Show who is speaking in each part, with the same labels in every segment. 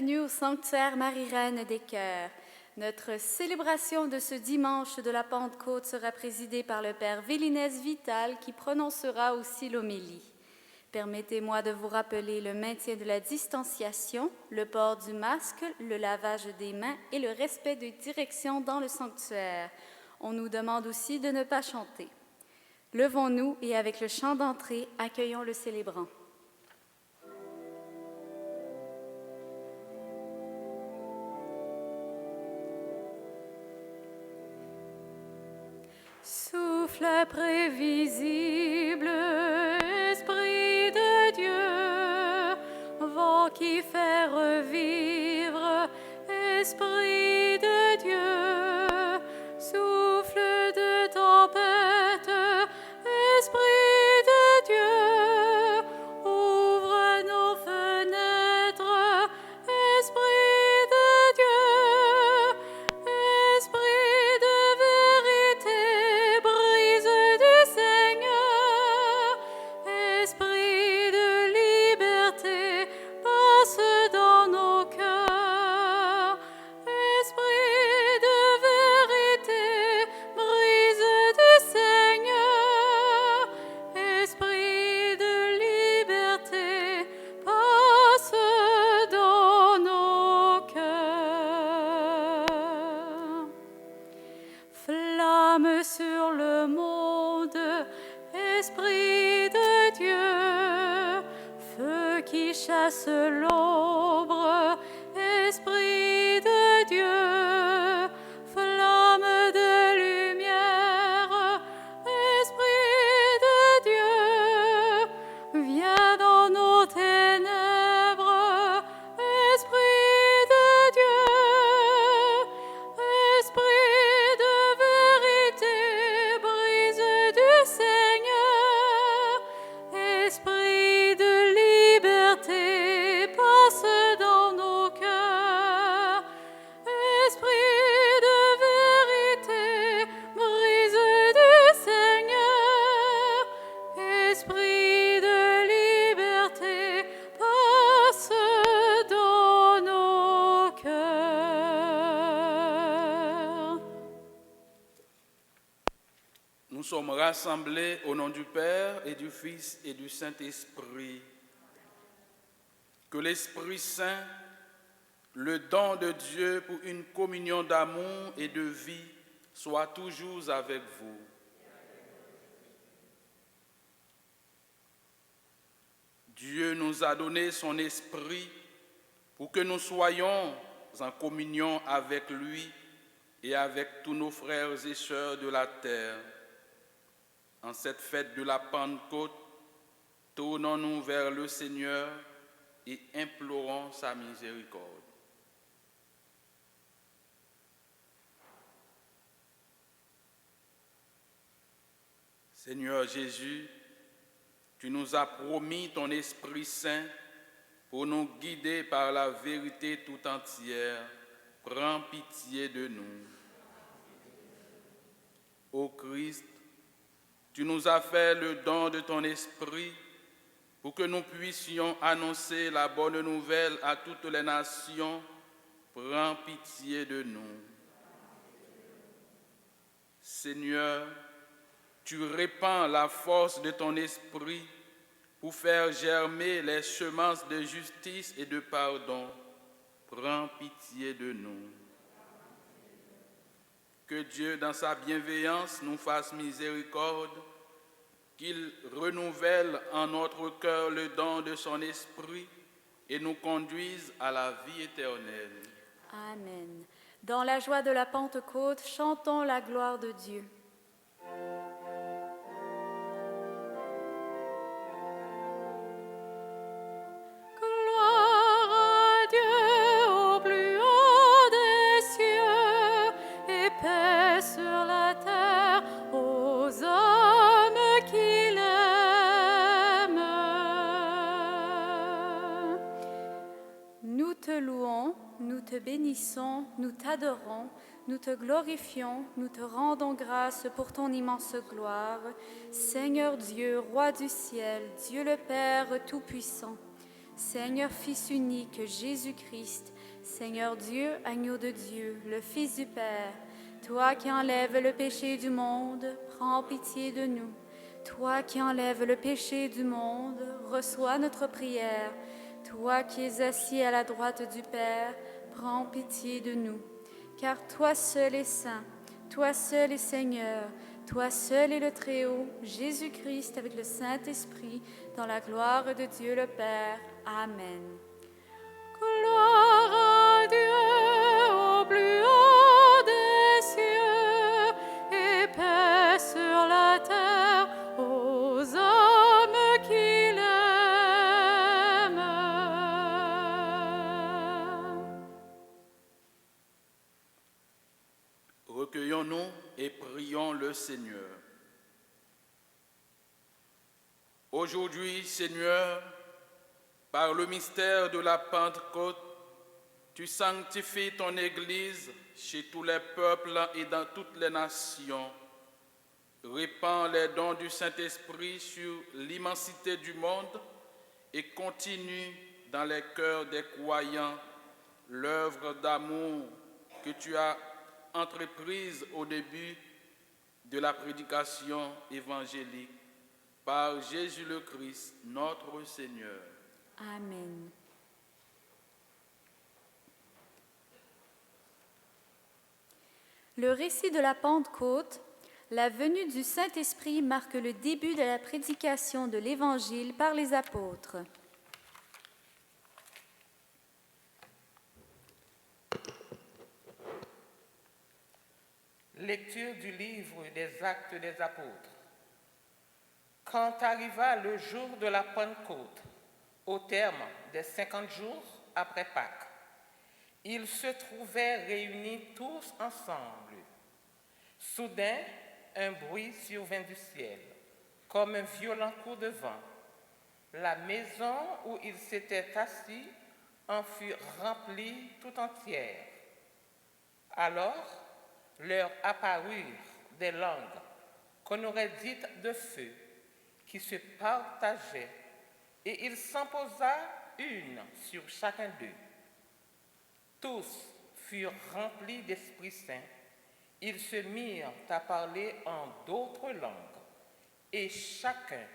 Speaker 1: Bienvenue au sanctuaire Marie-Reine des Cœurs. Notre célébration de ce dimanche de la Pentecôte sera présidée par le Père Vélinès Vital qui prononcera aussi l'homélie. Permettez-moi de vous rappeler le maintien de la distanciation, le port du masque, le lavage des mains et le respect des directions dans le sanctuaire. On nous demande aussi de ne pas chanter. Levons-nous et avec le chant d'entrée, accueillons le célébrant. Souffle prévisible, Esprit de Dieu, vent qui fait revivre, Esprit de Dieu, souffle de tempête, Esprit de Dieu, ouvre nos fenêtres, Esprit de Dieu, Esprit de vérité, brise du Seigneur, Esprit de liberté, passe dans nos cœurs, Esprit de vérité, brise du Seigneur, Esprit de liberté, passe dans nos cœurs. Flamme sur le monde, Esprit de Dieu, feu qui chasse l'ombre, Esprit de Dieu, flamme de lumière, Esprit de Dieu, viens dans nos ténèbres, Esprit de Dieu, Esprit de vérité, brise du Seigneur, Esprit de liberté, passe dans nos cœurs, Esprit de vérité, brise du Seigneur, Esprit de liberté, passe dans nos cœurs.
Speaker 2: Nous sommes rassemblés au nom du Père et du Fils et du Saint-Esprit. Que l'Esprit Saint, le don de Dieu pour une communion d'amour et de vie, soit toujours avec vous. Dieu nous a donné son Esprit pour que nous soyons en communion avec lui et avec tous nos frères et sœurs de la terre. En cette fête de la Pentecôte, tournons-nous vers le Seigneur et implorons sa miséricorde. Seigneur Jésus, tu nous as promis ton Esprit Saint pour nous guider par la vérité tout entière. Prends pitié de nous. Ô Christ, tu nous as fait le don de ton Esprit pour que nous puissions annoncer la bonne nouvelle à toutes les nations. Prends pitié de nous. Seigneur, tu répands la force de ton Esprit pour faire germer les semences de justice et de pardon. Prends pitié de nous. Que Dieu, dans sa bienveillance, nous fasse miséricorde, qu'il renouvelle en notre cœur le don de son Esprit et nous conduise à la vie éternelle.
Speaker 1: Amen. Dans la joie de la Pentecôte, chantons la gloire de Dieu. Gloire à Dieu au plus haut des cieux et paix sur la terre aux hommes qu'il aime. Nous te louons, nous te bénissons, nous t'adorons, nous te glorifions, nous te rendons grâce pour ton immense gloire. Seigneur Dieu, Roi du ciel, Dieu le Père Tout-Puissant, Seigneur Fils unique, Jésus-Christ, Seigneur Dieu, agneau de Dieu, le Fils du Père, toi qui enlèves le péché du monde, prends pitié de nous. Toi qui enlèves le péché du monde, reçois notre prière. Toi qui es assis à la droite du Père, prends pitié de nous. Car toi seul est saint, toi seul est Seigneur, toi seul est le Très-Haut, Jésus-Christ avec le Saint-Esprit, dans la gloire de Dieu le Père. Amen. Gloire à Dieu au plus haut des cieux et paix sur la terre aux âmes qui l'aiment.
Speaker 2: Recueillons-nous et prions le Seigneur. Aujourd'hui, Seigneur, par le mystère de la Pentecôte, tu sanctifies ton Église chez tous les peuples et dans toutes les nations. Répands les dons du Saint-Esprit sur l'immensité du monde et continue dans les cœurs des croyants l'œuvre d'amour que tu as entreprise au début de la prédication évangélique par Jésus le Christ, notre Seigneur.
Speaker 1: Amen. Le récit de la Pentecôte, la venue du Saint-Esprit marque le début de la prédication de l'Évangile par les apôtres.
Speaker 3: Lecture du livre des Actes des Apôtres. Quand arriva le jour de la Pentecôte, au terme des 50 jours après Pâques, ils se trouvaient réunis tous ensemble. Soudain, un bruit survint du ciel, comme un violent coup de vent. La maison où ils s'étaient assis en fut remplie tout entière. Alors, leur apparurent des langues qu'on aurait dites de feu, qui se partageaient, et il s'en posa une sur chacun d'eux. Tous furent remplis d'Esprit Saint. Ils se mirent à parler en d'autres langues, et chacun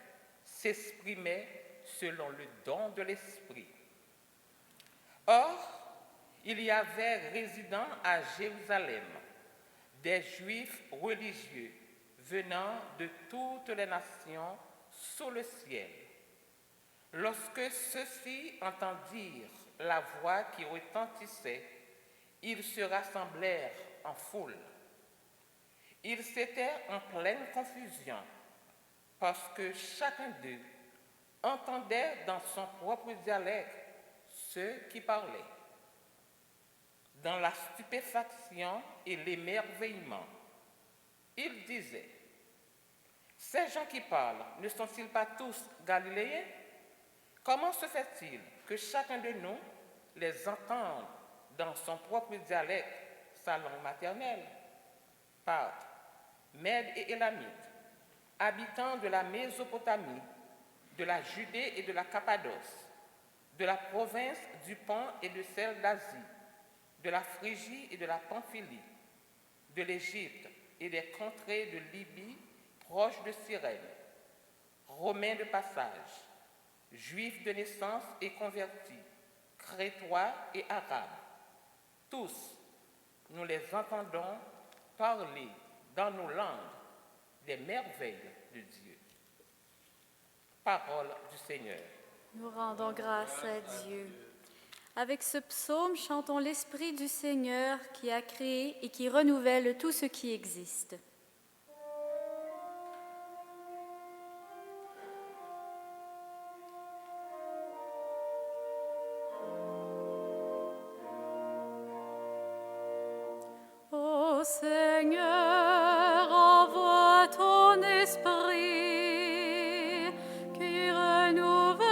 Speaker 3: s'exprimait selon le don de l'Esprit. Or, il y avait résidant à Jérusalem des Juifs religieux venant de toutes les nations sous le ciel. Lorsque ceux-ci entendirent la voix qui retentissait, ils se rassemblèrent en foule. Ils étaient en pleine confusion parce que chacun d'eux entendait dans son propre dialecte ceux qui parlaient. Dans la stupéfaction et l'émerveillement, ils disaient: ces gens qui parlent ne sont-ils pas tous galiléens? Comment se fait-il que chacun de nous les entende dans son propre dialecte, sa langue maternelle? Parthes, Mèdes et Élamites, habitants de la Mésopotamie, de la Judée et de la Cappadoce, de la province du Pont et de celle d'Asie, de la Phrygie et de la Pamphylie, de l'Égypte et des contrées de Libye proches de Cyrène, Romains de passage, Juifs de naissance et convertis, Crétois et Arabes. Tous, nous les entendons parler dans nos langues des merveilles de Dieu. Parole du Seigneur.
Speaker 1: Nous rendons grâce à Dieu. Avec ce psaume, chantons l'Esprit du Seigneur qui a créé et qui renouvelle tout ce qui existe. Ô Seigneur, envoie ton Esprit qui renouvelle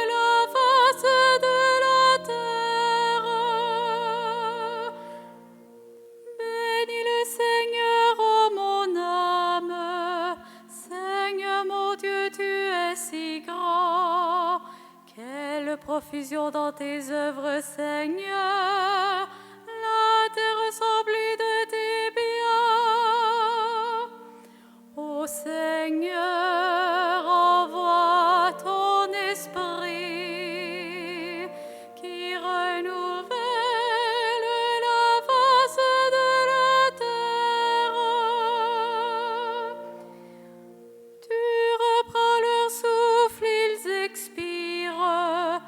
Speaker 1: la face de la terre. Bénis le Seigneur, ô mon âme. Seigneur mon Dieu, tu es si grand. Quel profusion dans tes œuvres, Seigneur. La terre remplie de tes biens. Ô Seigneur, envoie ton esprit qui renouvelle la face de la terre. Tu reprends leur souffle, ils expirent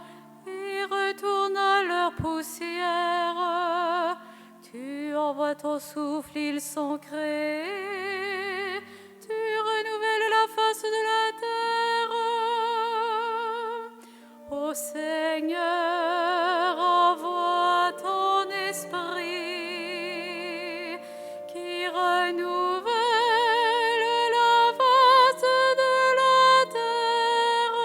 Speaker 1: et retournent à leur poussière. Tu envoies ton souffle, ils sont créés. Tu renouvelles la face de la terre. Ô Seigneur, envoie ton esprit qui renouvelle la face de la terre.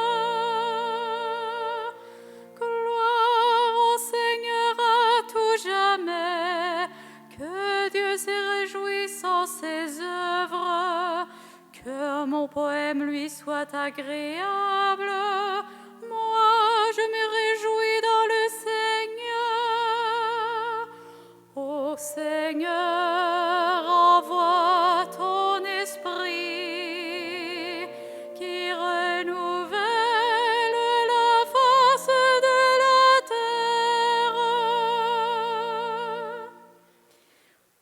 Speaker 1: Gloire au Seigneur à tout jamais, que Dieu s'est réjoui sans ses œuvres, que mon poème lui soit agréable. Moi, je me réjouis dans le Seigneur. Ô Seigneur, envoie ton esprit qui renouvelle la face de la terre.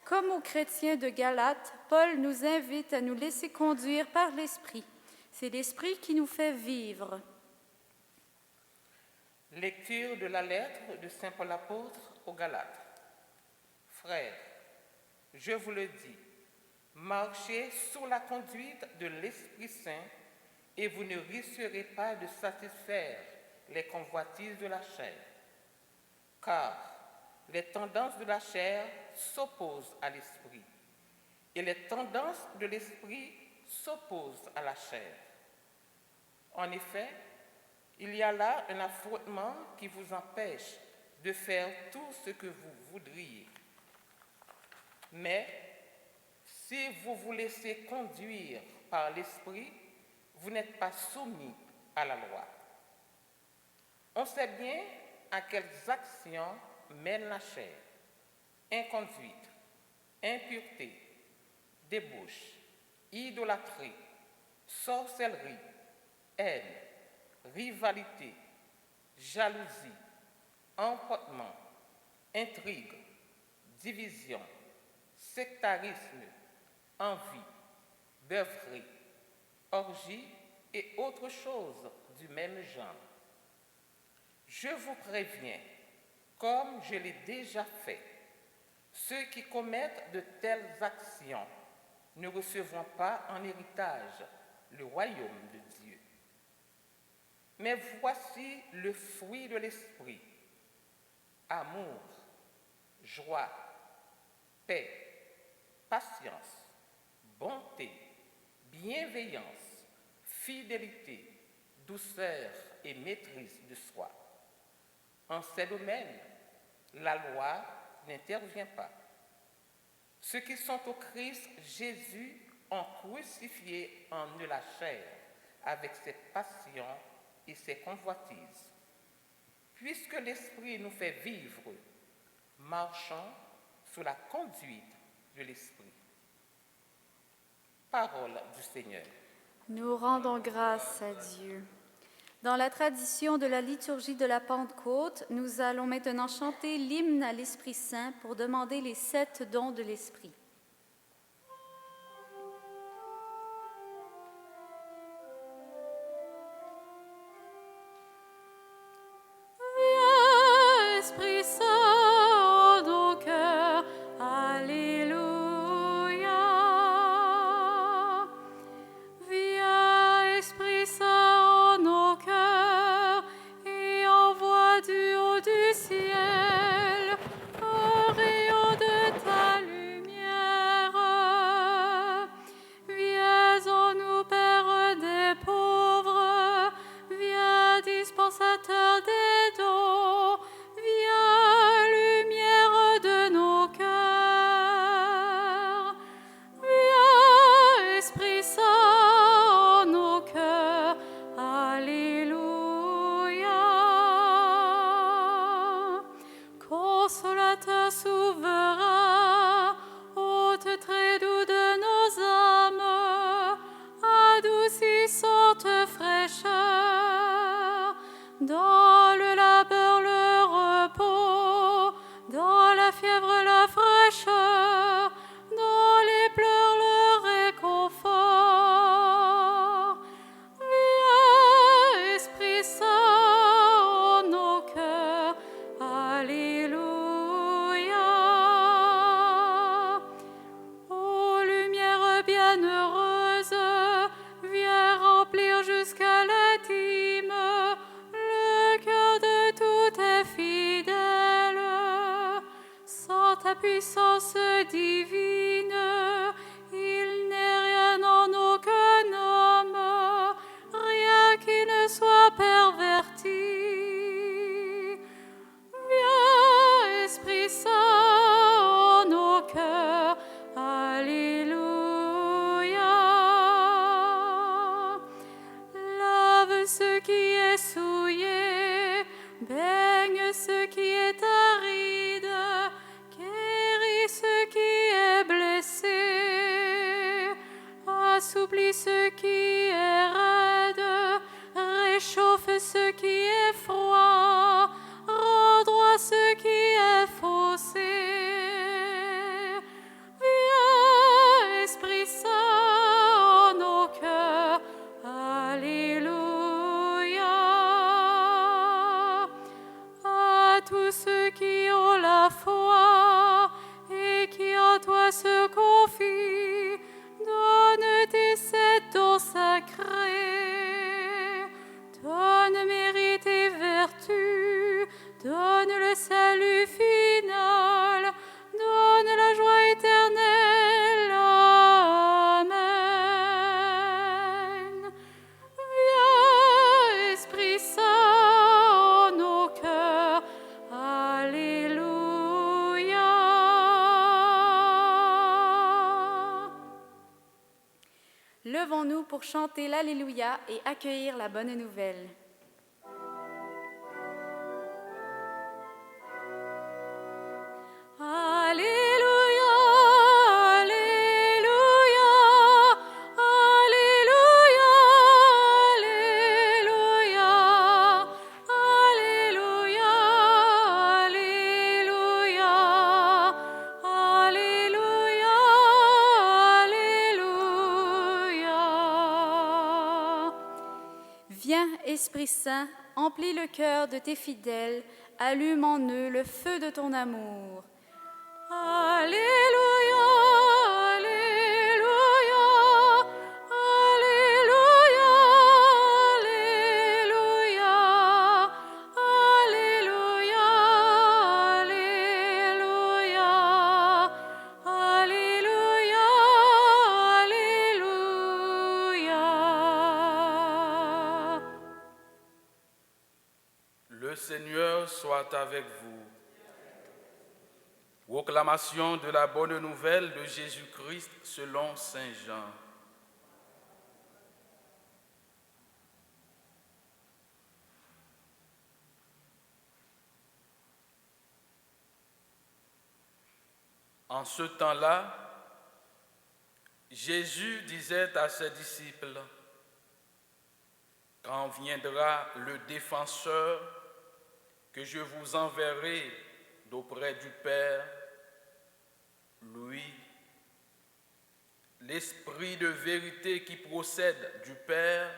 Speaker 1: Comme aux chrétiens de Galate, Paul nous invite à nous laisser conduire par l'Esprit. C'est l'Esprit qui nous fait vivre.
Speaker 3: Lecture de la lettre de Saint Paul apôtre aux Galates. Frères, je vous le dis, marchez sous la conduite de l'Esprit Saint et vous ne risquerez pas de satisfaire les convoitises de la chair. Car les tendances de la chair s'opposent à l'Esprit et les tendances de l'Esprit s'opposent à la chair. En effet, il y a là un affrontement qui vous empêche de faire tout ce que vous voudriez. Mais si vous vous laissez conduire par l'Esprit, vous n'êtes pas soumis à la loi. On sait bien à quelles actions mène la chair: inconduite, impureté, débauche, idolâtrie, sorcellerie, haine, rivalité, jalousie, emportement, intrigue, division, sectarisme, envie, beuverie, orgie et autres choses du même genre. Je vous préviens, comme je l'ai déjà fait, ceux qui commettent de telles actions ne recevront pas en héritage le royaume de Dieu. Mais voici le fruit de l'esprit: amour, joie, paix, patience, bonté, bienveillance, fidélité, douceur et maîtrise de soi. En ces domaines, la loi n'intervient pas. Ceux qui sont au Christ Jésus ont crucifié en eux la chair avec ses passions et ses convoitises. Puisque l'Esprit nous fait vivre, marchons sous la conduite de l'Esprit. Parole du Seigneur.
Speaker 1: Nous rendons grâce à Dieu. Dans la tradition de la liturgie de la Pentecôte, nous allons maintenant chanter l'hymne à l'Esprit Saint pour demander les 7 dons de l'Esprit. Viens, Esprit Saint, en nos cœurs, Alléluia. Viens, Esprit Saint, en nos cœurs, et envoie du haut du ciel un rayon de ta lumière. Créateur souverain, hôte très doux de nos âmes, adoucissante fraîcheur, dans le labeur le repos, dans la fièvre la fraîcheur, dans les pleurs le réconfort. Viens, Esprit Saint, en nos cœurs, Alléluia. Ô lumière bienheureuse, viens remplir jusqu'à l'intime le cœur de tous tes fidèles. Sans ta puissance divine, il n'est rien en aucun homme, rien qui ne soit perverti. Viens, Esprit Saint, en nos cœurs, Alléluia. Lave ce qui est souillé, baigne ce qui est aride, guéris ce qui est blessé, assouplis ce qui est raide, réchauffe ce qui est froid, rends droit ce qui est faussé. Viens, Esprit Saint, en nos cœurs, Alléluia. À tous ceux qui ont la foi et qui en toi se confient, donne tes 7 dons sacrés, donne mérite et vertu, donne le salut final, donne la joie éternelle. Amen. Viens, Esprit Saint, en nos cœurs, Alléluia. Levons-nous pour chanter l'Alléluia et accueillir la bonne nouvelle. Alléluia, Alléluia, Alléluia, Alléluia, Alléluia, Alléluia, Alléluia. Viens, Esprit Saint, emplis le cœur de tes fidèles, allume en eux le feu de ton amour. Alléluia, Alléluia, Alléluia, Alléluia, Alléluia, Alléluia, Alléluia, Alléluia.
Speaker 2: Le Seigneur soit avec vous. Proclamation de la bonne nouvelle de Jésus-Christ selon Saint Jean. En ce temps-là, Jésus disait à ses disciples, « Quand viendra le défenseur que je vous enverrai d'auprès du Père, lui, l'Esprit de vérité qui procède du Père,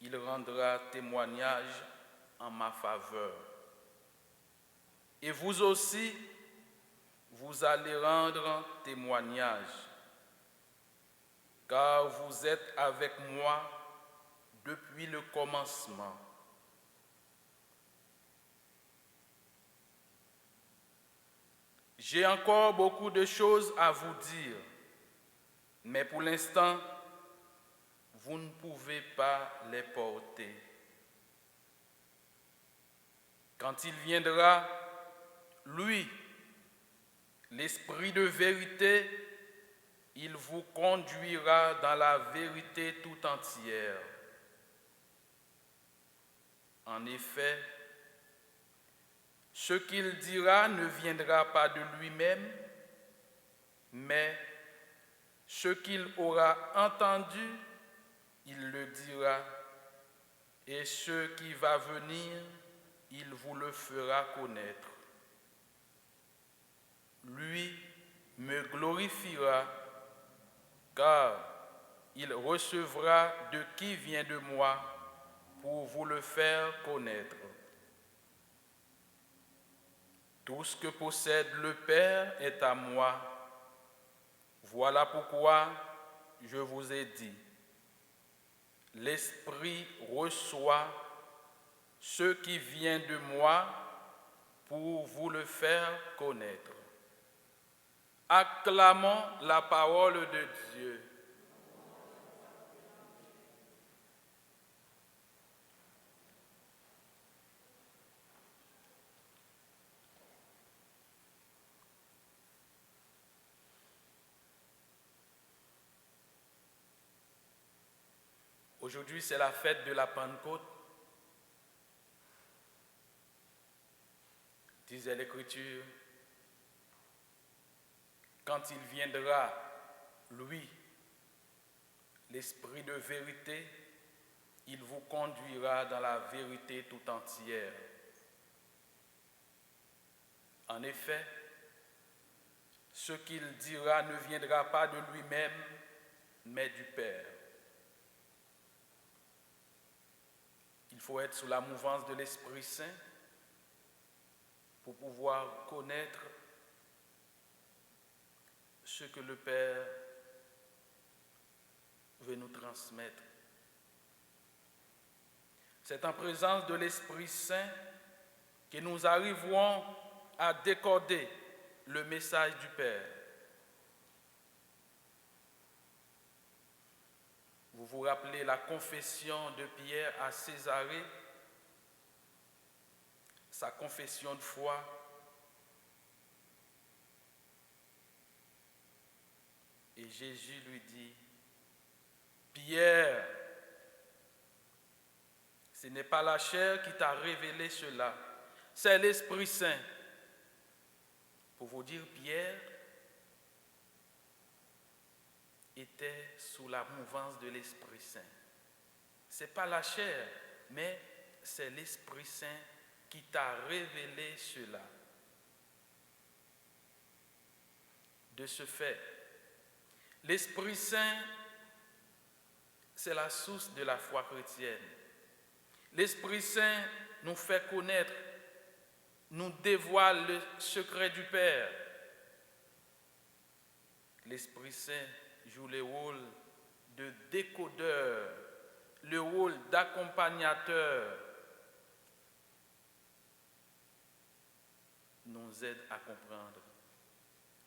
Speaker 2: il rendra témoignage en ma faveur. Et vous aussi, vous allez rendre témoignage, car vous êtes avec moi depuis le commencement. J'ai encore beaucoup de choses à vous dire, mais pour l'instant, vous ne pouvez pas les porter. Quand il viendra, lui, l'Esprit de vérité, il vous conduira dans la vérité tout entière. En effet, Ce qu'il dira ne viendra pas de lui-même, mais ce qu'il aura entendu, il le dira, et ce qui va venir, il vous le fera connaître. Lui me glorifiera, car il recevra de qui vient de moi pour vous le faire connaître. Tout ce que possède le Père est à moi. Voilà pourquoi je vous ai dit, l'Esprit reçoit ce qui vient de moi pour vous le faire connaître. Acclamons la parole de Dieu. Aujourd'hui, c'est la fête de la Pentecôte. Disait l'Écriture, quand il viendra, lui, l'Esprit de vérité, il vous conduira dans la vérité tout entière. En effet, ce qu'il dira ne viendra pas de lui-même, mais du Père. Il faut être sous la mouvance de l'Esprit Saint pour pouvoir connaître ce que le Père veut nous transmettre. C'est en présence de l'Esprit Saint que nous arriverons à décoder le message du Père. Vous vous rappelez la confession de Pierre à Césarée, sa confession de foi. Et Jésus lui dit, Pierre, ce n'est pas la chair qui t'a révélé cela, c'est l'Esprit Saint. Pour vous dire, Pierre était sous la mouvance de l'Esprit Saint. Ce n'est pas la chair, mais c'est l'Esprit Saint qui t'a révélé cela. De ce fait, l'Esprit Saint, c'est la source de la foi chrétienne. L'Esprit Saint nous fait connaître, nous dévoile le secret du Père. L'Esprit Saint joue le rôle de décodeur, le rôle d'accompagnateur, nous aide à comprendre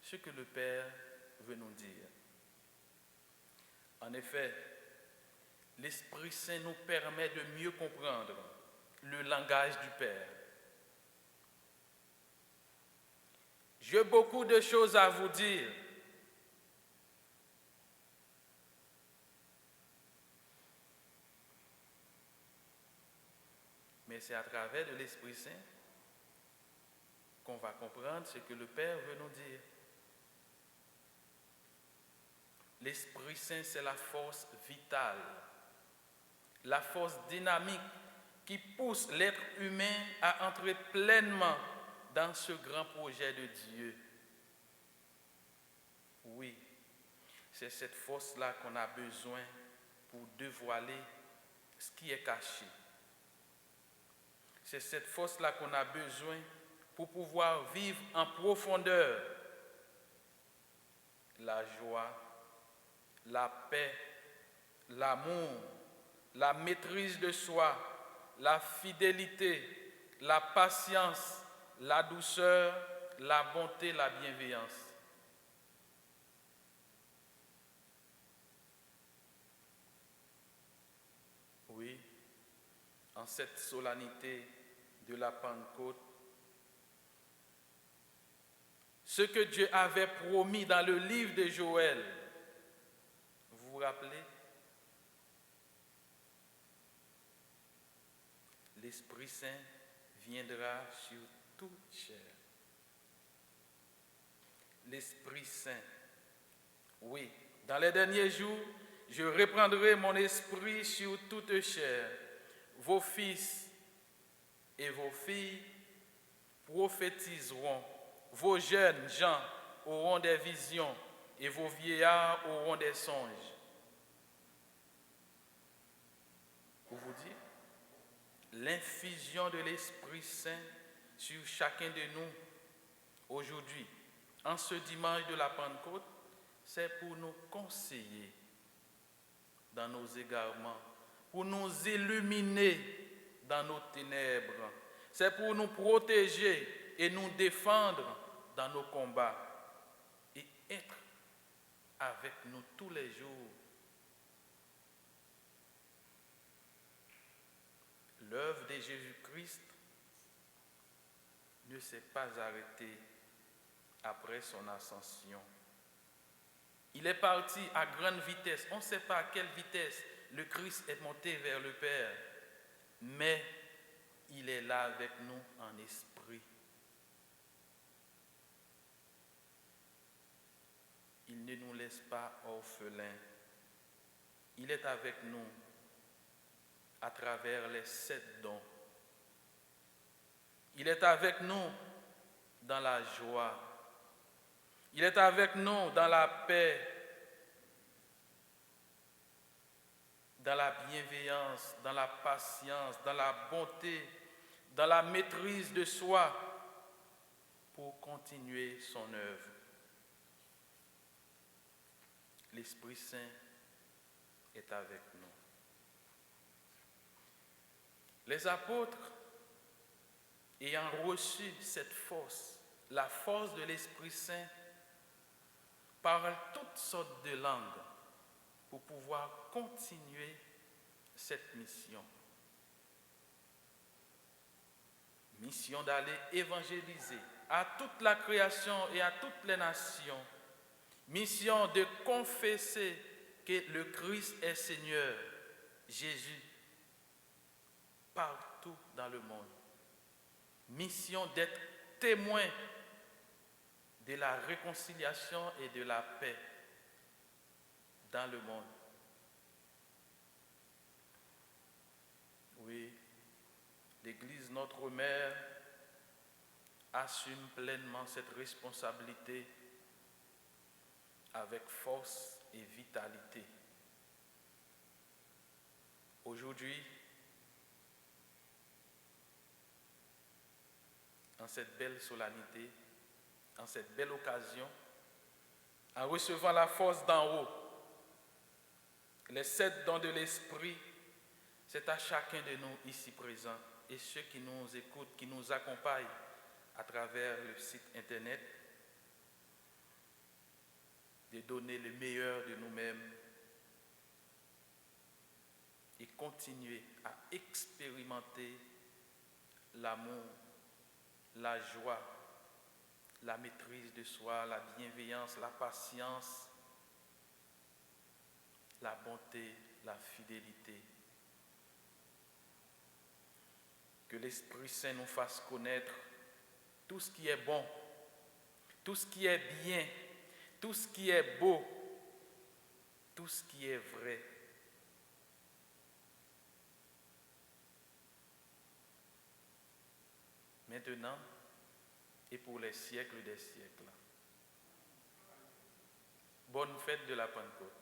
Speaker 2: ce que le Père veut nous dire. En effet, l'Esprit Saint nous permet de mieux comprendre le langage du Père. J'ai beaucoup de choses à vous dire. Mais c'est à travers de l'Esprit Saint qu'on va comprendre ce que le Père veut nous dire. L'Esprit Saint, c'est la force vitale, la force dynamique qui pousse l'être humain à entrer pleinement dans ce grand projet de Dieu. Oui, c'est cette force-là qu'on a besoin pour dévoiler ce qui est caché. C'est cette force-là qu'on a besoin pour pouvoir vivre en profondeur la joie, la paix, l'amour, la maîtrise de soi, la fidélité, la patience, la douceur, la bonté, la bienveillance. Oui, en cette solennité de la Pentecôte, ce que Dieu avait promis dans le livre de Joël, vous vous rappelez? L'Esprit Saint viendra sur toute chair. L'Esprit Saint. Oui, dans les derniers jours, je répandrai mon esprit sur toute chair. Vos fils et vos filles prophétiseront. Vos jeunes gens auront des visions et vos vieillards auront des songes. Pour vous dire, l'infusion de l'Esprit Saint sur chacun de nous aujourd'hui, en ce dimanche de la Pentecôte, c'est pour nous conseiller dans nos égarements, pour nous illuminer dans nos ténèbres. C'est pour nous protéger et nous défendre dans nos combats et être avec nous tous les jours. L'œuvre de Jésus-Christ ne s'est pas arrêtée après son ascension. Il est parti à grande vitesse. On ne sait pas à quelle vitesse le Christ est monté vers le Père, mais il est là avec nous en esprit. Il ne nous laisse pas orphelins. Il est avec nous à travers les 7 dons. Il est avec nous dans la joie. Il est avec nous dans la paix, dans la bienveillance, dans la patience, dans la bonté, dans la maîtrise de soi pour continuer son œuvre. L'Esprit Saint est avec nous. Les apôtres, ayant reçu cette force, la force de l'Esprit Saint, parlent toutes sortes de langues pour pouvoir continuer cette mission. Mission d'aller évangéliser à toute la création et à toutes les nations. Mission de confesser que le Christ est Seigneur, Jésus, partout dans le monde. Mission d'être témoin de la réconciliation et de la paix dans le monde. Oui, l'Église, notre mère, assume pleinement cette responsabilité avec force et vitalité. Aujourd'hui, en cette belle solennité, en cette belle occasion, en recevant la force d'en haut, les 7 dons de l'Esprit, c'est à chacun de nous ici présents et ceux qui nous écoutent, qui nous accompagnent à travers le site internet, de donner le meilleur de nous-mêmes et continuer à expérimenter l'amour, la joie, la maîtrise de soi, la bienveillance, la patience, la bonté, la fidélité. Que l'Esprit Saint nous fasse connaître tout ce qui est bon, tout ce qui est bien, tout ce qui est beau, tout ce qui est vrai. Maintenant et pour les siècles des siècles. Bonne fête de la Pentecôte.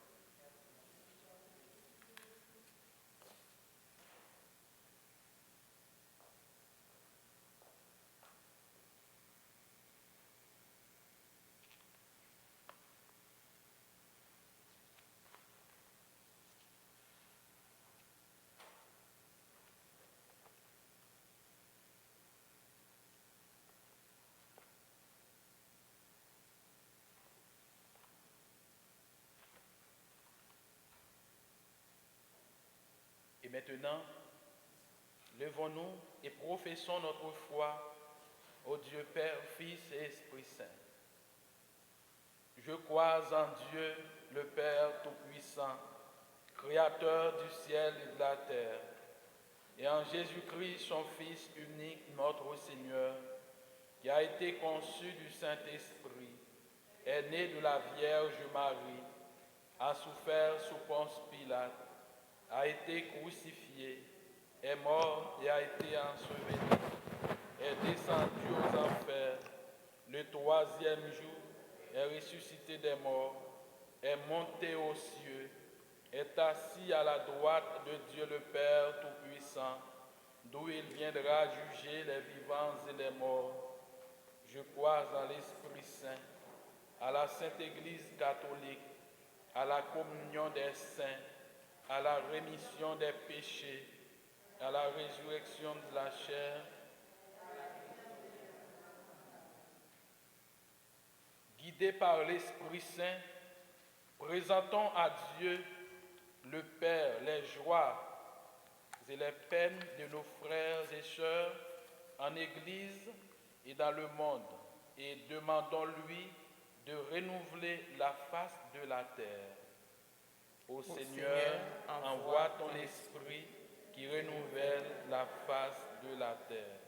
Speaker 2: Et maintenant, levons-nous et professons notre foi au Dieu Père, Fils et Esprit Saint. Je crois en Dieu, le Père Tout-Puissant, Créateur du ciel et de la terre, et en Jésus-Christ, son Fils unique, notre Seigneur, qui a été conçu du Saint-Esprit, est né de la Vierge Marie, a souffert sous Ponce Pilate, a été crucifié, est mort et a été enseveli, est descendu aux enfers, le troisième jour est ressuscité des morts, est monté aux cieux, est assis à la droite de Dieu le Père Tout-Puissant, d'où il viendra juger les vivants et les morts. Je crois en l'Esprit Saint, à la Sainte Église catholique, à la communion des saints, à la rémission des péchés, à la résurrection de la chair. Guidés par l'Esprit Saint, présentons à Dieu le Père les joies et les peines de nos frères et sœurs en Église et dans le monde, et demandons-lui de renouveler la face de la terre. Ô Seigneur, envoie ton esprit qui renouvelle la face de la terre.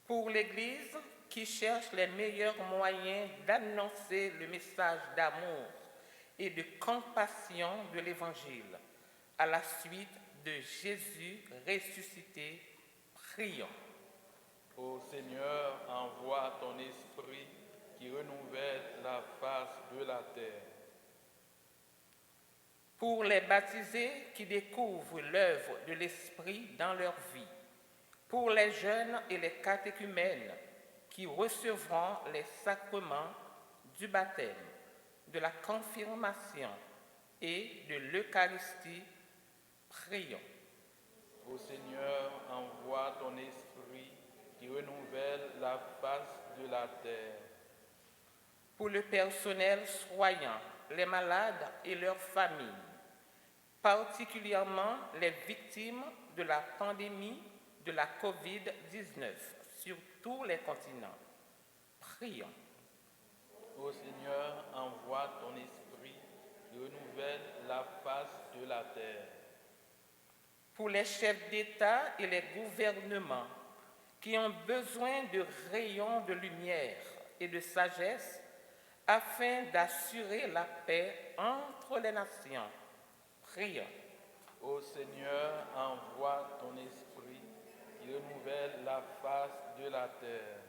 Speaker 3: Pour l'Église qui cherche les meilleurs moyens d'annoncer le message d'amour et de compassion de l'Évangile, à la suite de Jésus ressuscité, prions.
Speaker 2: Ô Seigneur, envoie ton esprit qui renouvelle la face de la terre.
Speaker 3: Pour les baptisés qui découvrent l'œuvre de l'Esprit dans leur vie, pour les jeunes et les catéchumènes qui recevront les sacrements du baptême, de la confirmation et de l'Eucharistie, prions.
Speaker 2: Ô Seigneur, envoie ton esprit qui renouvelle la face de la terre.
Speaker 3: Pour le personnel soignant, les malades et leurs familles, particulièrement les victimes de la pandémie de la COVID-19 sur tous les continents, prions.
Speaker 2: Ô Seigneur, envoie ton esprit qui renouvelle la face de la terre.
Speaker 3: Pour les chefs d'État et les gouvernements qui ont besoin de rayons de lumière et de sagesse afin d'assurer la paix entre les nations, prions.
Speaker 2: Ô Seigneur, envoie ton esprit qui renouvelle la face de la terre.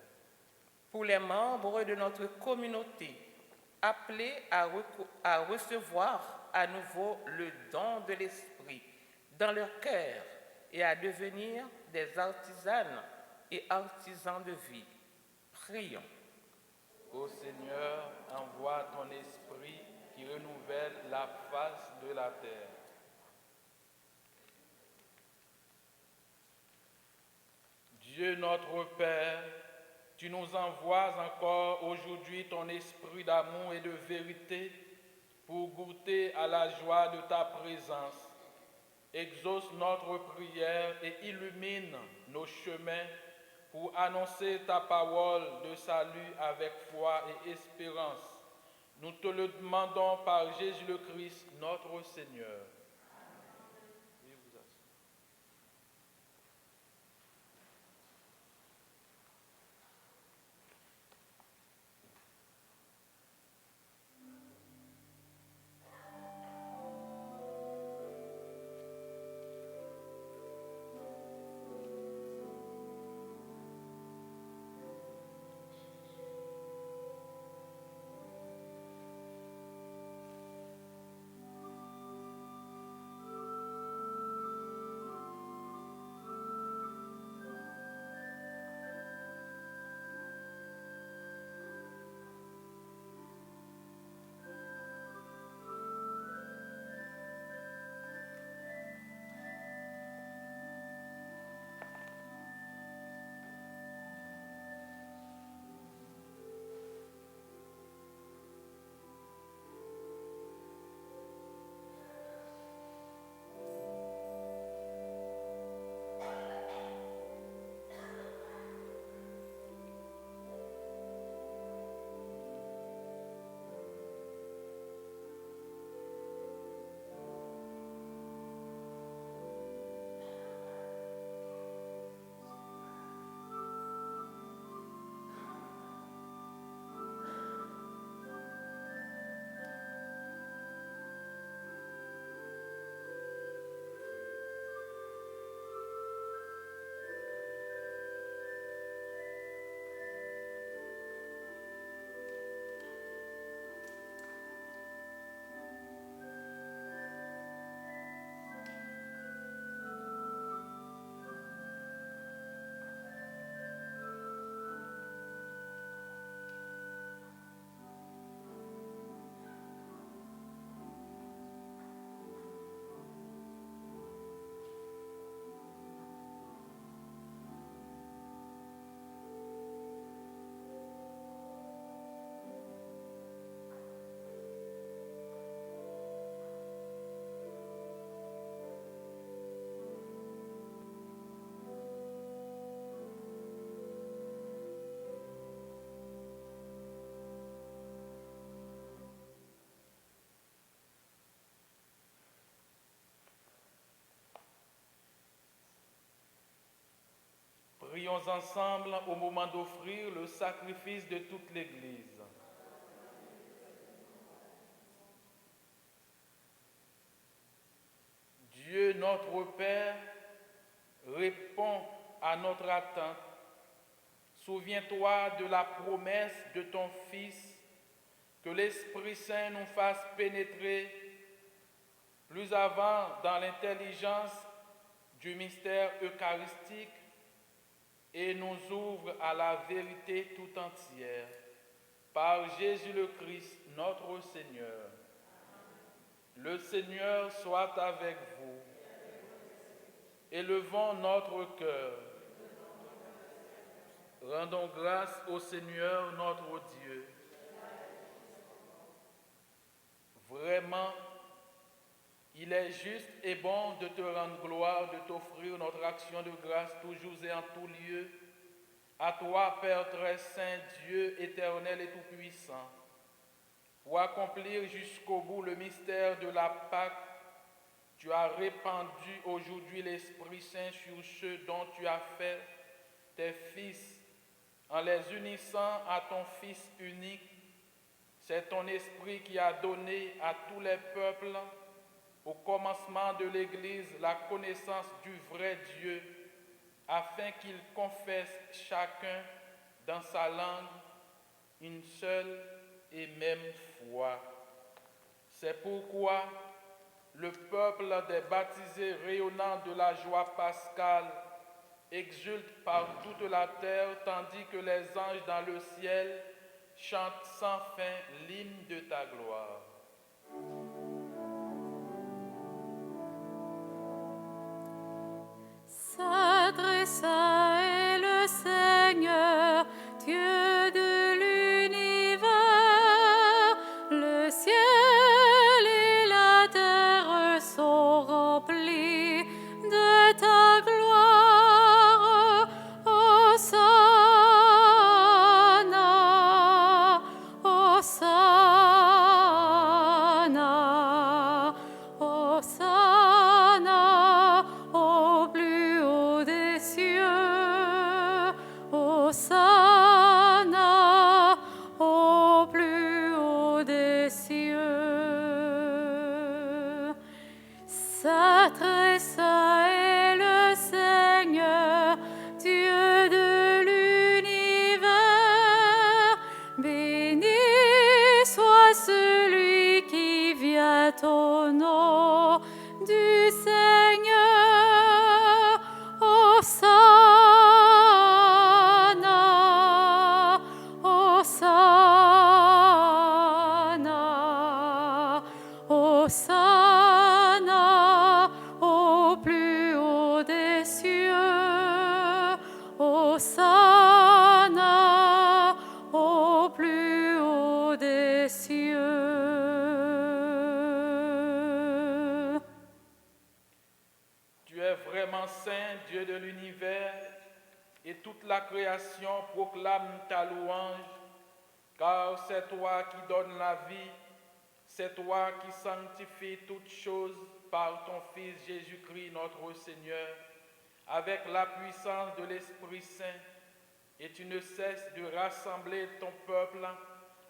Speaker 3: Pour les membres de notre communauté appelés à recevoir à nouveau le don de l'esprit dans leur cœur et à devenir des artisanes et artisans de vie, prions.
Speaker 2: Ô Seigneur, envoie ton esprit qui renouvelle la face de la terre. Dieu notre Père, tu nous envoies encore aujourd'hui ton esprit d'amour et de vérité pour goûter à la joie de ta présence. Exauce notre prière et illumine nos chemins pour annoncer ta parole de salut avec foi et espérance. Nous te le demandons par Jésus le Christ, notre Seigneur.
Speaker 3: Prions ensemble au moment d'offrir le sacrifice de toute l'Église. Dieu notre Père, réponds à notre attente. Souviens-toi de la promesse de ton Fils, que l'Esprit Saint nous fasse pénétrer plus avant dans l'intelligence du mystère eucharistique et nous ouvre à la vérité tout entière. Par Jésus le Christ, notre Seigneur. Le Seigneur soit avec vous. Élevons notre cœur. Rendons grâce au Seigneur notre Dieu. Vraiment, il est juste et bon de te rendre gloire, de t'offrir notre action de grâce toujours et en tout lieu. À toi, Père très saint, Dieu éternel et tout-puissant, pour accomplir jusqu'au bout le mystère de la Pâque, tu as répandu aujourd'hui l'Esprit Saint sur ceux dont tu as fait tes fils, en les unissant à ton Fils unique. C'est ton Esprit qui a donné à tous les peuples, au commencement de l'Église, la connaissance du vrai Dieu, afin qu'ils confessent chacun dans sa langue une seule et même foi. C'est pourquoi le peuple des baptisés rayonnant de la joie pascale exulte par toute la terre, tandis que les anges dans le ciel chantent sans fin l'hymne de ta gloire.
Speaker 1: Sacré, saint est le Seigneur, Dieu de l'univers. Le ciel et la terre sont remplis de ta gloire. Hosanna, Hosanna, Hosanna au plus haut des cieux. Hosanna au plus haut des cieux. Sacré, saint est le Seigneur, Dieu de l'univers. Béni soit celui qui vient au nom du Seigneur. Hosanna, Hosanna, Hosanna au plus haut des cieux. Hosanna au plus haut des cieux.
Speaker 3: Tu es vraiment saint, Dieu de l'univers, et toute la création proclame ta louange, car c'est toi qui donnes la vie, c'est toi qui sanctifies toutes choses par ton Fils Jésus-Christ notre Seigneur, avec la puissance de l'Esprit Saint, et tu ne cesses de rassembler ton peuple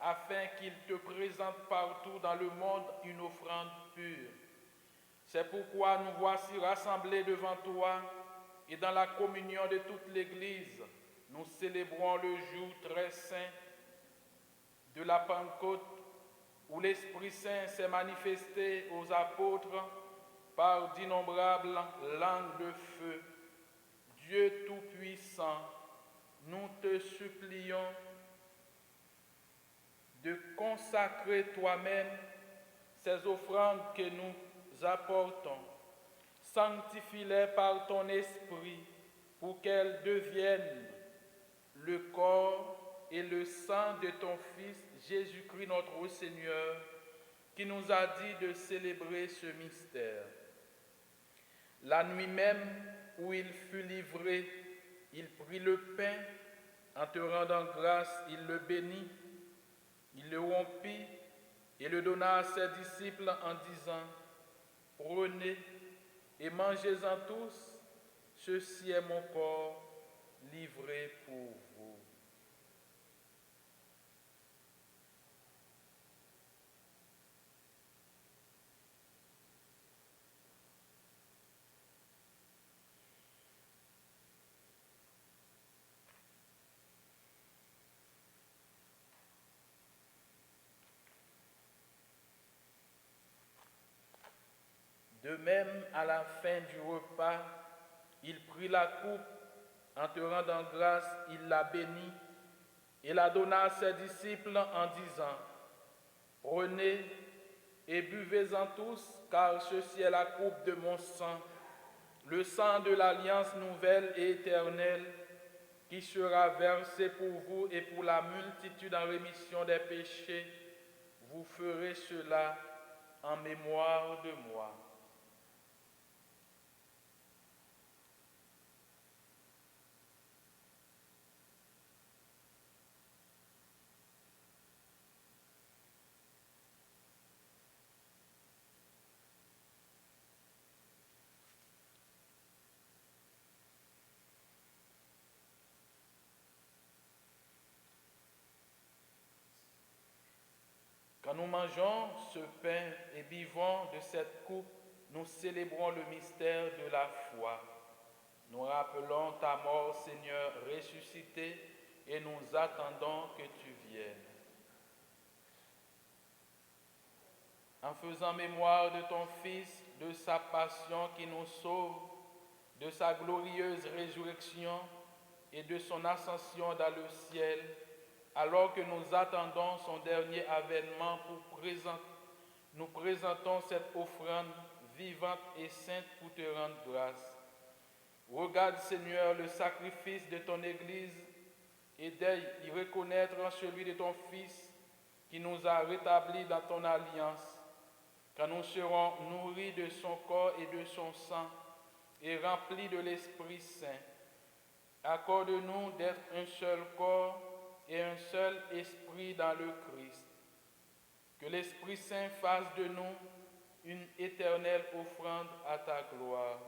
Speaker 3: afin qu'il te présente partout dans le monde une offrande pure. C'est pourquoi nous voici rassemblés devant toi et dans la communion de toute l'Église, nous célébrons le jour très saint de la Pentecôte où l'Esprit Saint s'est manifesté aux apôtres par d'innombrables langues de feu. Dieu Tout-Puissant, nous te supplions de consacrer toi-même ces offrandes que nous apportons. Sanctifie-les par ton esprit pour qu'elles deviennent le corps et le sang de ton Fils Jésus-Christ notre Seigneur, qui nous a dit de célébrer ce mystère. La nuit même où il fut livré, il prit le pain, en te rendant grâce, il le bénit, il le rompit et le donna à ses disciples en disant: Prenez et mangez-en tous, ceci est mon corps livré pour vous. De même, à la fin du repas, il prit la coupe, en te rendant grâce, il la bénit et la donna à ses disciples en disant, « Prenez et buvez-en tous, car ceci est la coupe de mon sang, le sang de l'alliance nouvelle et éternelle, qui sera versé pour vous et pour la multitude en rémission des péchés. Vous ferez cela en mémoire de moi. » Quand nous mangeons ce pain et buvons de cette coupe, nous célébrons le mystère de la foi. Nous rappelons ta mort, Seigneur, ressuscité, et nous attendons que tu viennes. En faisant mémoire de ton Fils, de sa passion qui nous sauve, de sa glorieuse résurrection et de son ascension dans le ciel, alors que nous attendons son dernier avènement nous présentons cette offrande vivante et sainte pour te rendre grâce. Regarde, Seigneur, le sacrifice de ton Église et d'aille y reconnaître celui de ton Fils qui nous a rétablis dans ton alliance, quand nous serons nourris de son corps et de son sang et remplis de l'Esprit Saint. Accorde-nous d'être un seul corps et un seul esprit dans le Christ. Que l'Esprit Saint fasse de nous une éternelle offrande à ta gloire,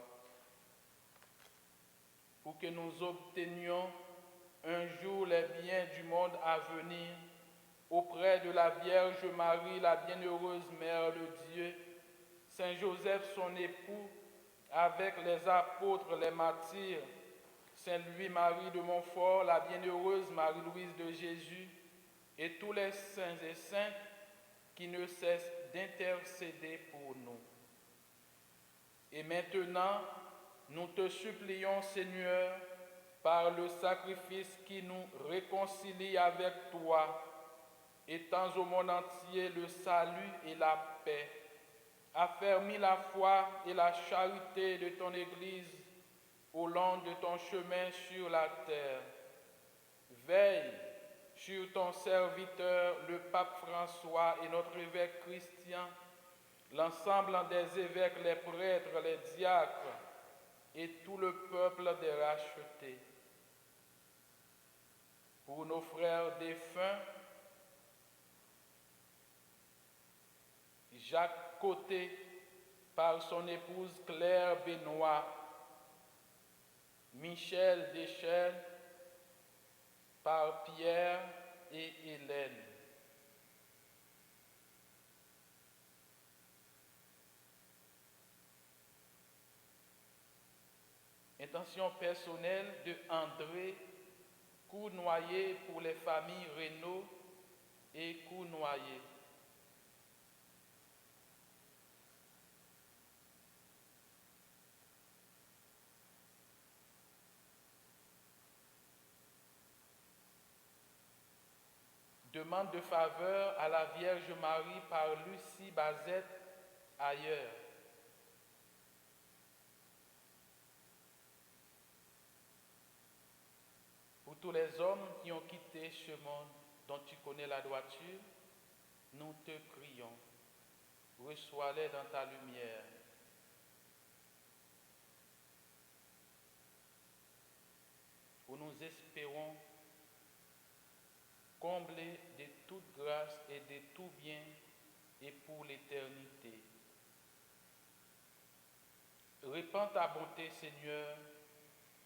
Speaker 3: pour que nous obtenions un jour les biens du monde à venir auprès de la Vierge Marie, la bienheureuse Mère de Dieu, Saint Joseph son époux, avec les apôtres, les martyrs, Saint Louis-Marie de Montfort, la bienheureuse Marie-Louise de Jésus, et tous les saints et saintes qui ne cessent d'intercéder pour nous. Et maintenant, nous te supplions, Seigneur, par le sacrifice qui nous réconcilie avec toi, étends au monde entier le salut et la paix. Affermis la foi et la charité de ton Église au long de ton chemin sur la terre. Veille sur ton serviteur, le pape François et notre évêque Christian, l'ensemble des évêques, les prêtres, les diacres et tout le peuple des rachetés. Pour nos frères défunts, Jacques Côté, par son épouse Claire Benoît, Michel Deschelles, par Pierre et Hélène. Intention personnelle de André Cournoyer pour les familles Reynaud et Cournoyer. Demande de faveur à la Vierge Marie par Lucie Bazette, ailleurs. Pour tous les hommes qui ont quitté ce monde dont tu connais la droiture, nous te crions, reçois-les dans ta lumière. Où nous espérons comblés de toute grâce et de tout bien et pour l'éternité. Répands ta bonté, Seigneur,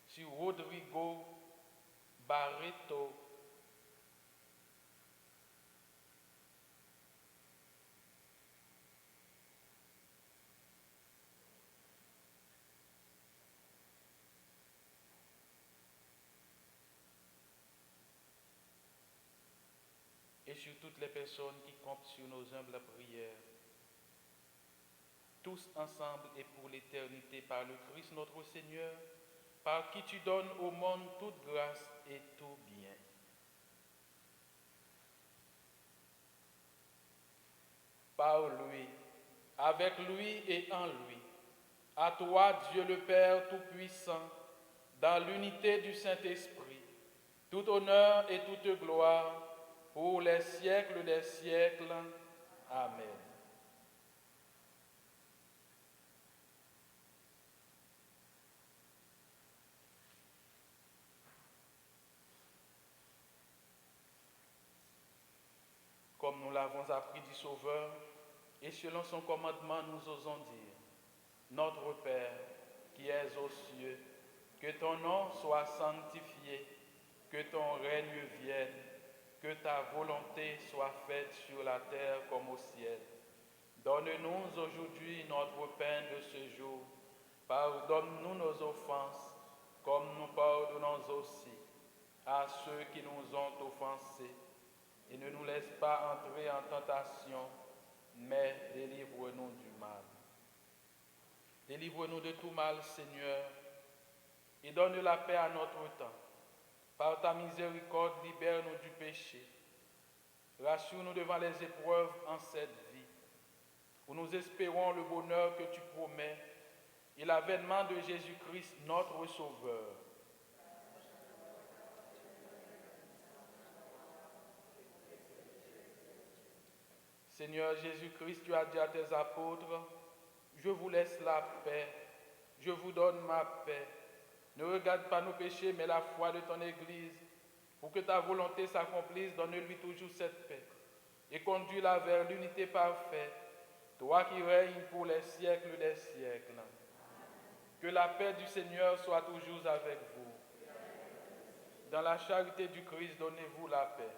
Speaker 3: sur Rodrigo,
Speaker 2: Barreto, et sur toutes les personnes qui comptent sur nos humbles prières. Tous ensemble et pour l'éternité par le Christ notre Seigneur, par qui tu donnes au monde toute grâce et tout bien. Par lui, avec lui et en lui, à toi Dieu le Père Tout-Puissant, dans l'unité du Saint-Esprit, tout honneur et toute gloire, pour les siècles des siècles. Amen. Comme nous l'avons appris du Sauveur, et selon son commandement, nous osons dire, Notre Père, qui es aux cieux, que ton nom soit sanctifié, que ton règne vienne, que ta volonté soit faite sur la terre comme au ciel. Donne-nous aujourd'hui notre pain de ce jour. Pardonne-nous nos offenses, comme nous pardonnons aussi à ceux qui nous ont offensés. Et ne nous laisse pas entrer en tentation, mais délivre-nous du mal. Délivre-nous de tout mal, Seigneur, et donne la paix à notre temps. Par ta miséricorde, libère-nous du péché. Rassure-nous devant les épreuves en cette vie, où nous espérons le bonheur que tu promets et l'avènement de Jésus-Christ, notre Sauveur. Seigneur Jésus-Christ, tu as dit à tes apôtres, je vous laisse la paix, je vous donne ma paix. Ne regarde pas nos péchés, mais la foi de ton Église. Pour que ta volonté s'accomplisse, donne-lui toujours cette paix et conduis-la vers l'unité parfaite, toi qui règnes pour les siècles des siècles. Que la paix du Seigneur soit toujours avec vous. Dans la charité du Christ, donnez-vous la paix.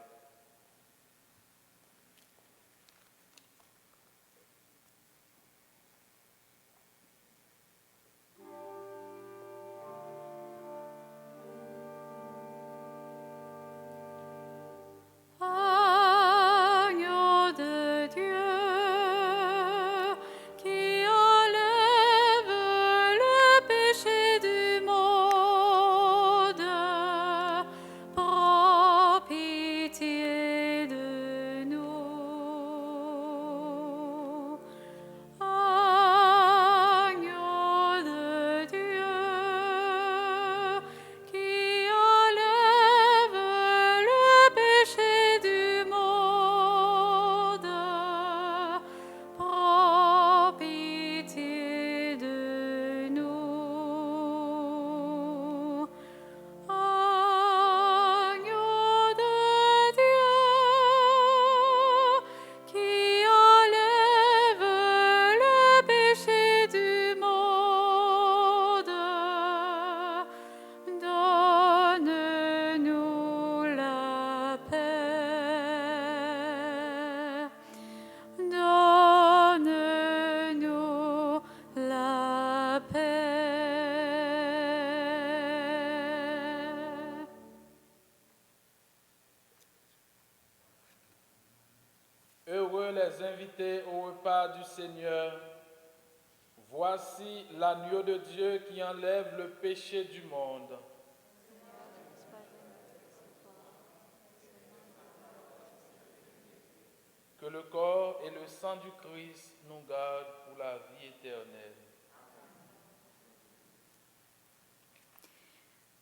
Speaker 2: Heureux les invités au repas du Seigneur. Voici l'agneau de Dieu qui enlève le péché du monde. Que le corps et le sang du Christ nous gardent pour la vie éternelle.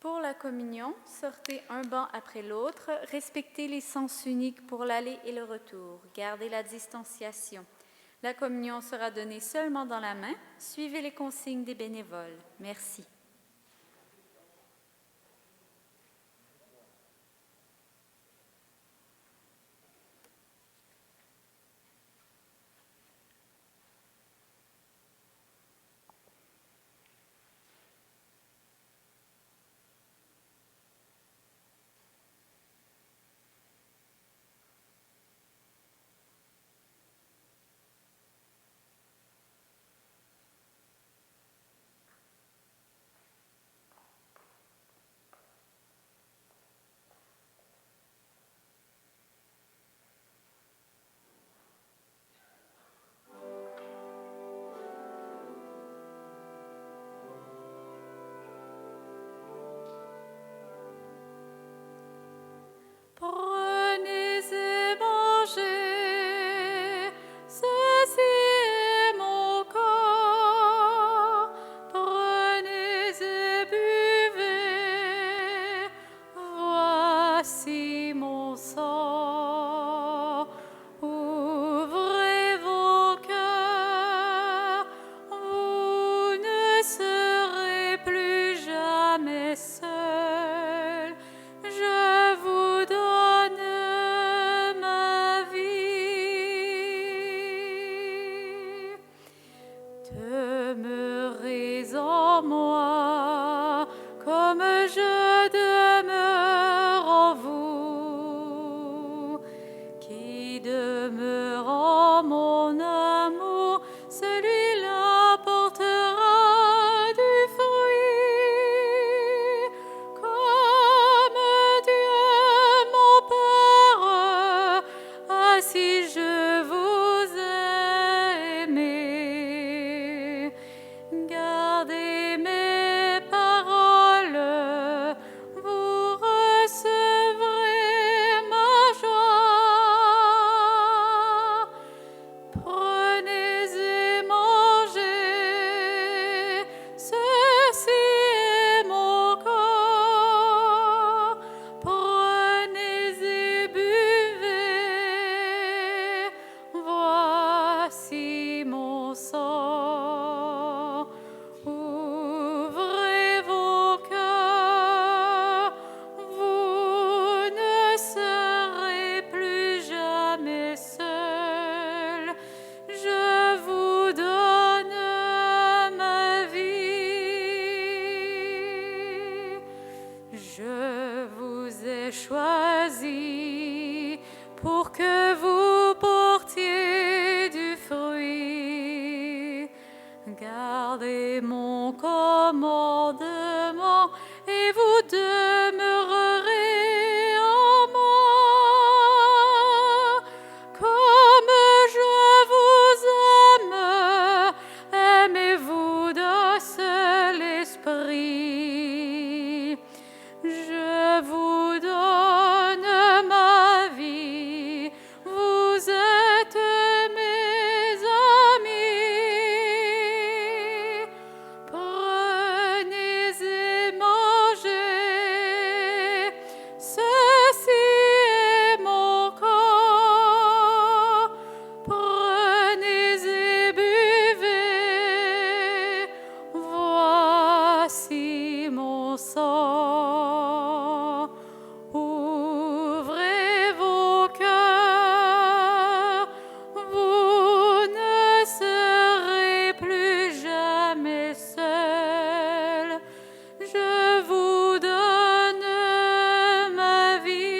Speaker 1: Pour la communion, sortez un banc après l'autre, respectez les sens uniques pour l'aller et le retour, gardez la distanciation. La communion sera donnée seulement dans la main, suivez les consignes des bénévoles. Merci. demeurant mon amour, celui-là portera du fruit. Comme Dieu, mon Père, ainsi je vous aimé. Gardez mes paroles, vous recevrez ma joie. Prenez et mangez, ceci est mon corps. Prenez et buvez, voici mon sang. Ouvrez vos cœurs, vous ne serez plus jamais seuls. Je vous donne ma vie. Je vous ai choisi pour que vous portiez du fruit. Gardez mon commandement et vous demeurerez en moi. Comme je vous aime, aimez-vous d'un seul esprit. Je vous donne ma vie, vous êtes mes amis. Prenez et mangez, ceci est mon corps. Prenez et buvez, voici mon sang. Ouvrez vos cœurs, vous ne serez plus jamais seuls. Je vous donne ma vie.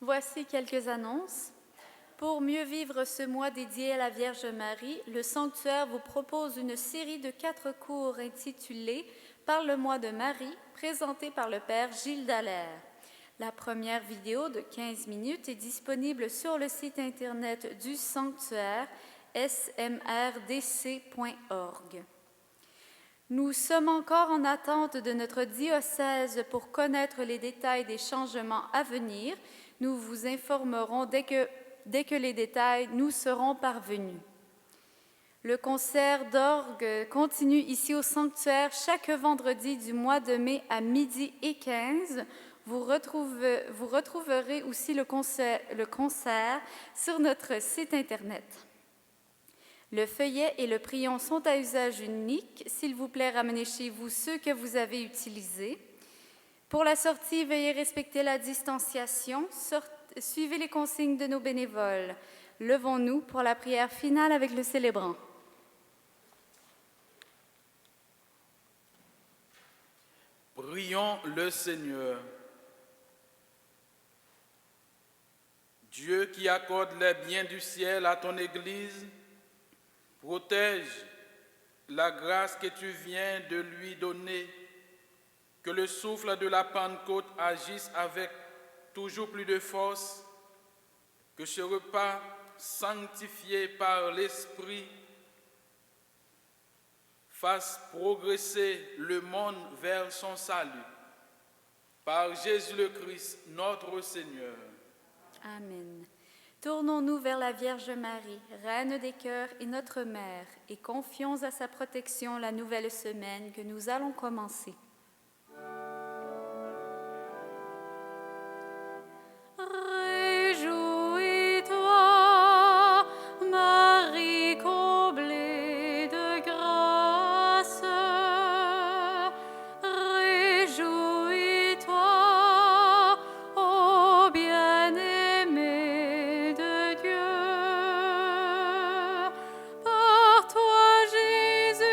Speaker 1: Voici quelques annonces. Pour mieux vivre ce mois dédié à la Vierge Marie, le Sanctuaire vous propose une série de 4 cours intitulés « Par le mois de Marie » présentés par le Père Gilles Dallaire. La première vidéo de 15 minutes est disponible sur le site internet du Sanctuaire smrdc.org. Nous sommes encore en attente de notre diocèse pour connaître les détails des changements à venir. Nous vous informerons dès que les détails nous seront parvenus. Le concert d'orgue continue ici au sanctuaire chaque vendredi du mois de mai à 12h15. Vous retrouverez aussi le concert sur notre site Internet. Le feuillet et le prion sont à usage unique. S'il vous plaît, ramenez chez vous ceux que vous avez utilisés. Pour la sortie, veuillez respecter la distanciation. Suivez les consignes de nos bénévoles. Levons-nous pour la prière finale avec le célébrant.
Speaker 2: Prions le Seigneur. Dieu qui accorde les biens du ciel à ton Église, protège la grâce que tu viens de lui donner, que le souffle de la Pentecôte agisse avec toujours plus de force, que que ce repas sanctifié par l'Esprit fasse progresser le monde vers son salut. Par Jésus le Christ, notre Seigneur.
Speaker 1: Amen. Tournons-nous vers la Vierge Marie, Reine des cœurs et notre Mère, et confions à sa protection la nouvelle semaine que nous allons commencer. Réjouis-toi, Marie comblée de grâce. Réjouis-toi, ô bien-aimée de Dieu. Par toi, Jésus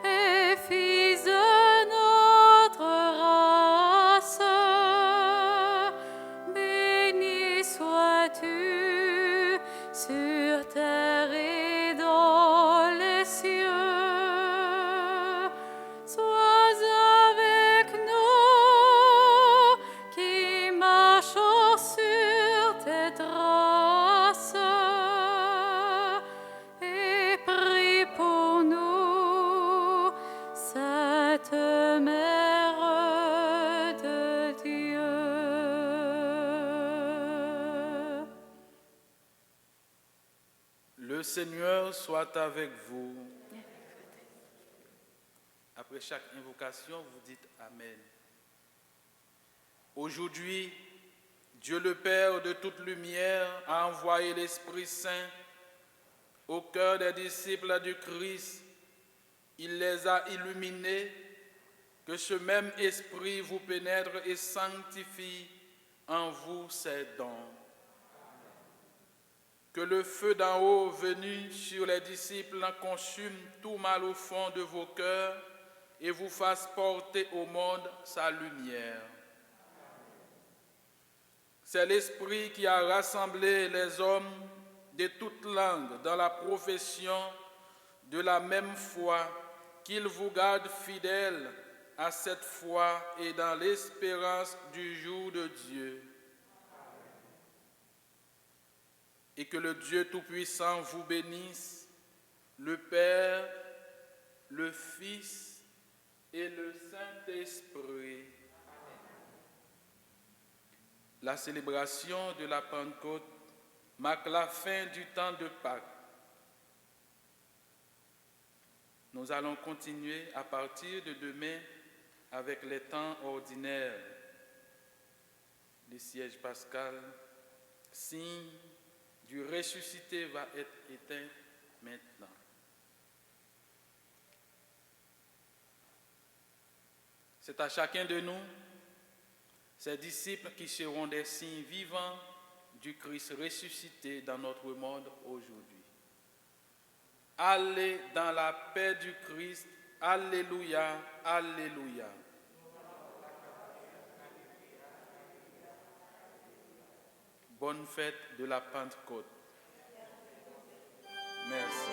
Speaker 1: est fils de notre race. Béni sois-tu sur terre et dans les cieux. Sois avec nous qui marchons sur tes traces et prie pour nous, Sainte Mère de Dieu.
Speaker 2: Le Seigneur soit avec vous. Après chaque invocation, vous dites Amen. Aujourd'hui, Dieu le Père de toute lumière a envoyé l'Esprit Saint au cœur des disciples du Christ. Il les a illuminés, que ce même Esprit vous pénètre et sanctifie en vous ses dons. Que le feu d'en haut venu sur les disciples consume tout mal au fond de vos cœurs et vous fasse porter au monde sa lumière. C'est l'Esprit qui a rassemblé les hommes de toutes langues dans la profession de la même foi, qu'il vous garde fidèles à cette foi et dans l'espérance du jour de Dieu. Et que le Dieu Tout-Puissant vous bénisse, le Père, le Fils et le Saint-Esprit. La célébration de la Pentecôte marque la fin du temps de Pâques. Nous allons continuer à partir de demain avec les temps ordinaires. Le siège pascal, signe du ressuscité, va être éteint maintenant. C'est à chacun de nous, ces disciples, qui seront des signes vivants du Christ ressuscité dans notre monde aujourd'hui. Allez dans la paix du Christ. Alléluia, alléluia. Bonne fête de la Pentecôte. Merci.